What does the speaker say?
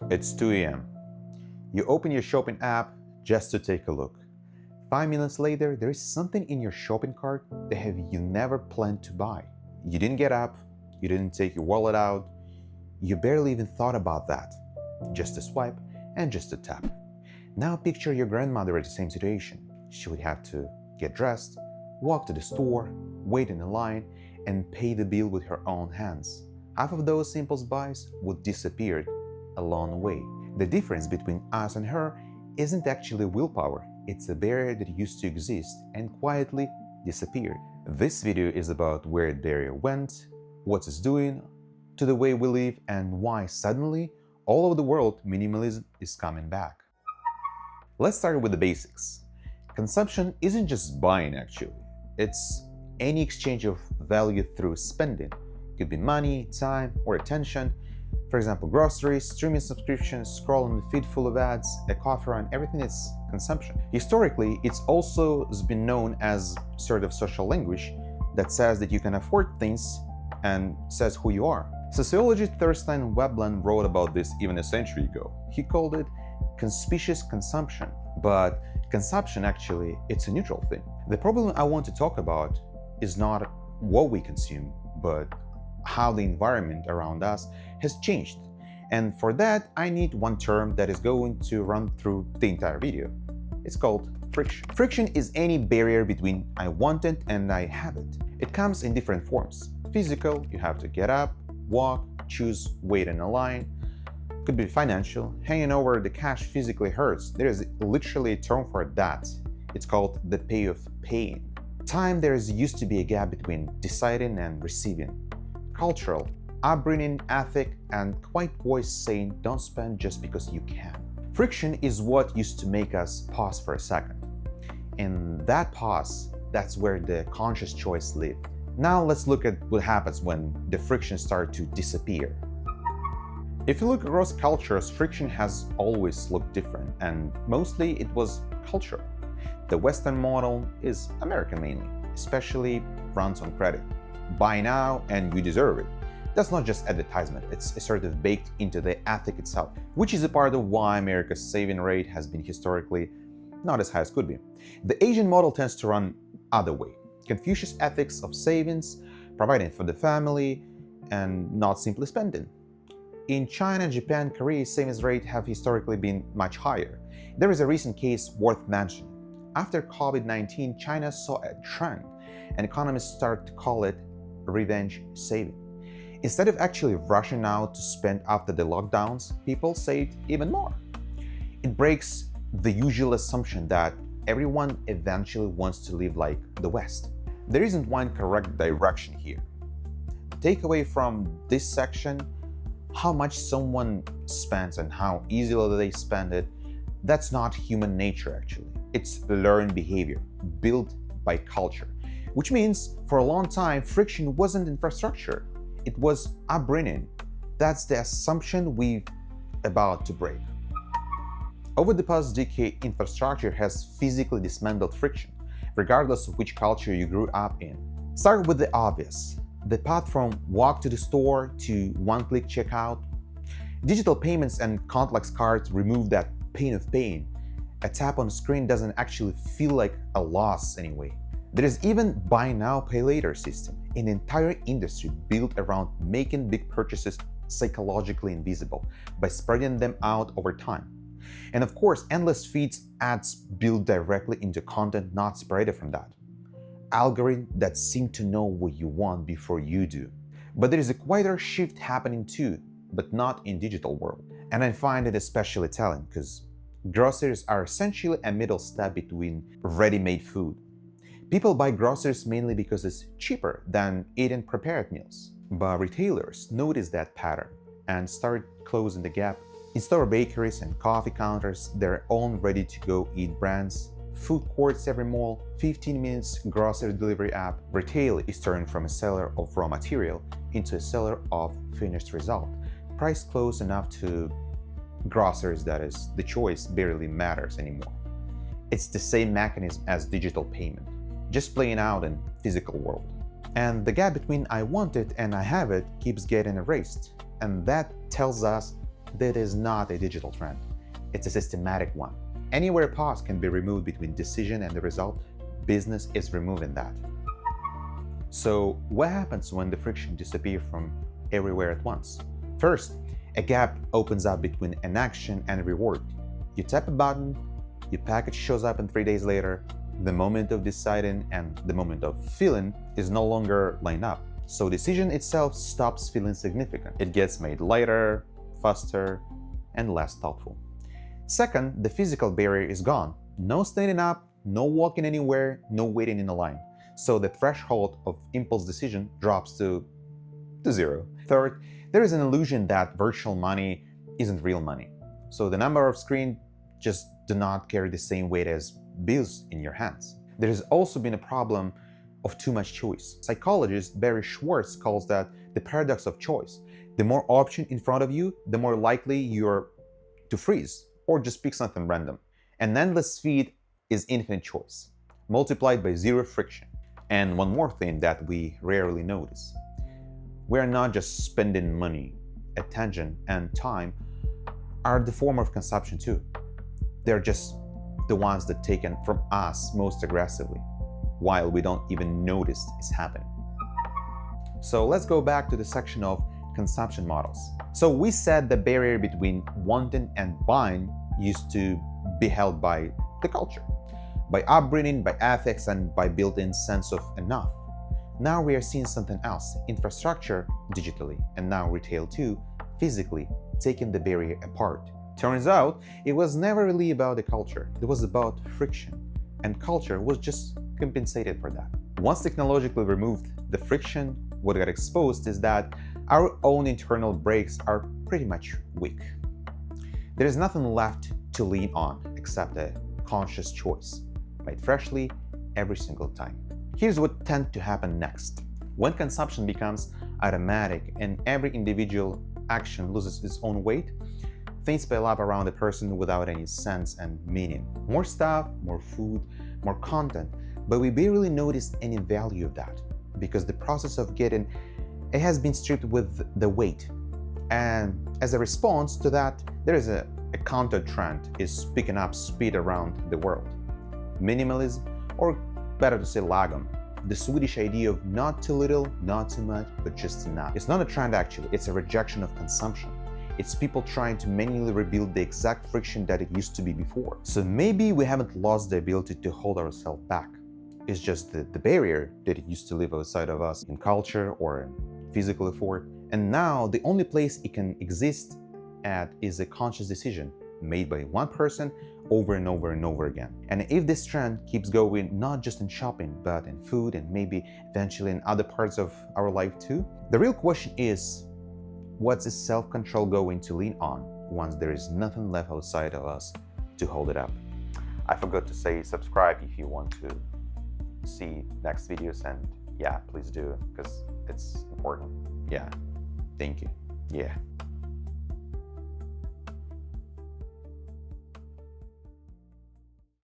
It's 2 a.m. You open your shopping app just to take a look. 5 minutes later, there is something in your shopping cart that you never planned to buy. You didn't get up, you didn't take your wallet out, you barely even thought about that. Just a swipe and just a tap. Now picture your grandmother at the same situation. She would have to get dressed, walk to the store, wait in a line, and pay the bill with her own hands. Half of those impulse buys would disappear along the way. The difference between us and her isn't actually willpower, it's a barrier that used to exist and quietly disappeared. This video is about where the barrier went, what it's doing to the way we live, and why suddenly all over the world minimalism is coming back. Let's start with the basics. Consumption isn't just buying actually, it's any exchange of value through spending. It could be money, time, or attention. For example, groceries, streaming subscriptions, scrolling the feed full of ads, a coffee run, everything is consumption. Historically, it's also been known as sort of social language that says that you can afford things and says who you are. Sociologist Thorstein Veblen wrote about this even a century ago. He called it conspicuous consumption. But consumption actually, it's a neutral thing. The problem I want to talk about is not what we consume, but how the environment around us has changed. And for that, I need one term that is going to run through the entire video. It's called friction. Friction is any barrier between I want it and I have it. It comes in different forms. Physical, you have to get up, walk, choose, wait in a line. Could be financial, hanging over the cash physically hurts. There is literally a term for that. It's called the pay of paying. Time, there used to be a gap between deciding and receiving. Cultural, upbringing, ethic, and quiet voice saying don't spend just because you can. Friction is what used to make us pause for a second. In that pause, that's where the conscious choice lived. Now let's look at what happens when the friction starts to disappear. If you look across cultures, friction has always looked different, and mostly it was cultural. The Western model is American mainly, especially runs on credit. Buy now and you deserve it. That's not just advertisement, it's sort of baked into the ethic itself, which is a part of why America's saving rate has been historically not as high as could be. The Asian model tends to run other way. Confucius ethics of savings, providing for the family, and not simply spending. In China, Japan, Korea, savings rate have historically been much higher. There is a recent case worth mentioning. After COVID-19, China saw a trend, and economists started to call it revenge saving. Instead of actually rushing out to spend after the lockdowns, people saved even more. It breaks the usual assumption that everyone eventually wants to live like the West. There isn't one correct direction here. Take away from this section how much someone spends and how easily they spend it. That's not human nature actually. It's learned behavior, built by culture. Which means, for a long time, friction wasn't infrastructure, it was upbringing. That's the assumption we're about to break. Over the past decade, infrastructure has physically dismantled friction, regardless of which culture you grew up in. Start with the obvious. The path from walk to the store to one-click checkout. Digital payments and contactless cards remove that pain of paying. A tap on the screen doesn't actually feel like a loss anyway. There is even buy now, pay later system, an entire industry built around making big purchases psychologically invisible by spreading them out over time. And of course, endless feeds ads built directly into content not separated from that. Algorithms that seem to know what you want before you do. But there is a quieter shift happening too, but not in digital world. And I find it especially telling because groceries are essentially a middle step between ready-made food. People buy groceries mainly because it's cheaper than eating prepared meals. But retailers notice that pattern and start closing the gap. In-store bakeries and coffee counters, their own ready-to-go-eat brands, food courts every mall, 15 minutes grocery delivery app. Retail is turned from a seller of raw material into a seller of finished result. Price close enough to groceries that is, the choice barely matters anymore. It's the same mechanism as digital payment, just playing out in physical world. And the gap between I want it and I have it keeps getting erased. And that tells us that is not a digital trend. It's a systematic one. Anywhere a pause can be removed between decision and the result, business is removing that. So what happens when the friction disappears from everywhere at once? First, a gap opens up between an action and a reward. You tap a button, your package shows up, and 3 days later, the moment of deciding and the moment of feeling is no longer lined up. So decision itself stops feeling significant. It gets made lighter, faster, and less thoughtful. Second, the physical barrier is gone. No standing up, no walking anywhere, no waiting in a line. So the threshold of impulse decision drops to zero. Third, there is an illusion that virtual money isn't real money. So the number of screens just do not carry the same weight as bills in your hands. There has also been a problem of too much choice. Psychologist Barry Schwartz calls that the paradox of choice. The more options in front of you, the more likely you're to freeze or just pick something random. An endless feed is infinite choice, multiplied by zero friction. And one more thing that we rarely notice. We're not just spending money, attention, and time are the form of consumption too. They're just the ones that taken from us most aggressively, while we don't even notice it's happening. So let's go back to the section of consumption models. So we said the barrier between wanting and buying used to be held by the culture, by upbringing, by ethics, and by built-in sense of enough. Now we are seeing something else, infrastructure digitally, and now retail too, physically, taking the barrier apart. Turns out, it was never really about the culture, it was about friction, and culture was just compensated for that. Once technologically removed the friction, what got exposed is that our own internal brakes are pretty much weak. There is nothing left to lean on except a conscious choice, made freshly every single time. Here's what tends to happen next. When consumption becomes automatic and every individual action loses its own weight, things pile up around a person without any sense and meaning. More stuff, more food, more content, but we barely notice any value of that because the process of getting it has been stripped with the weight. And as a response to that, there is a counter trend is picking up speed around the world. Minimalism, or better to say lagom, the Swedish idea of not too little, not too much, but just enough. It's not a trend actually, it's a rejection of consumption. It's people trying to manually rebuild the exact friction that it used to be before. So maybe we haven't lost the ability to hold ourselves back. It's just the barrier that it used to live outside of us in culture or in physical effort. And now the only place it can exist at is a conscious decision made by one person over and over and over again. And if this trend keeps going, not just in shopping, but in food and maybe eventually in other parts of our life too, the real question is, what's the self-control going to lean on once there is nothing left outside of us to hold it up? I forgot to say subscribe if you want to see next videos, and yeah, please do, because it's important. Yeah, thank you. Yeah.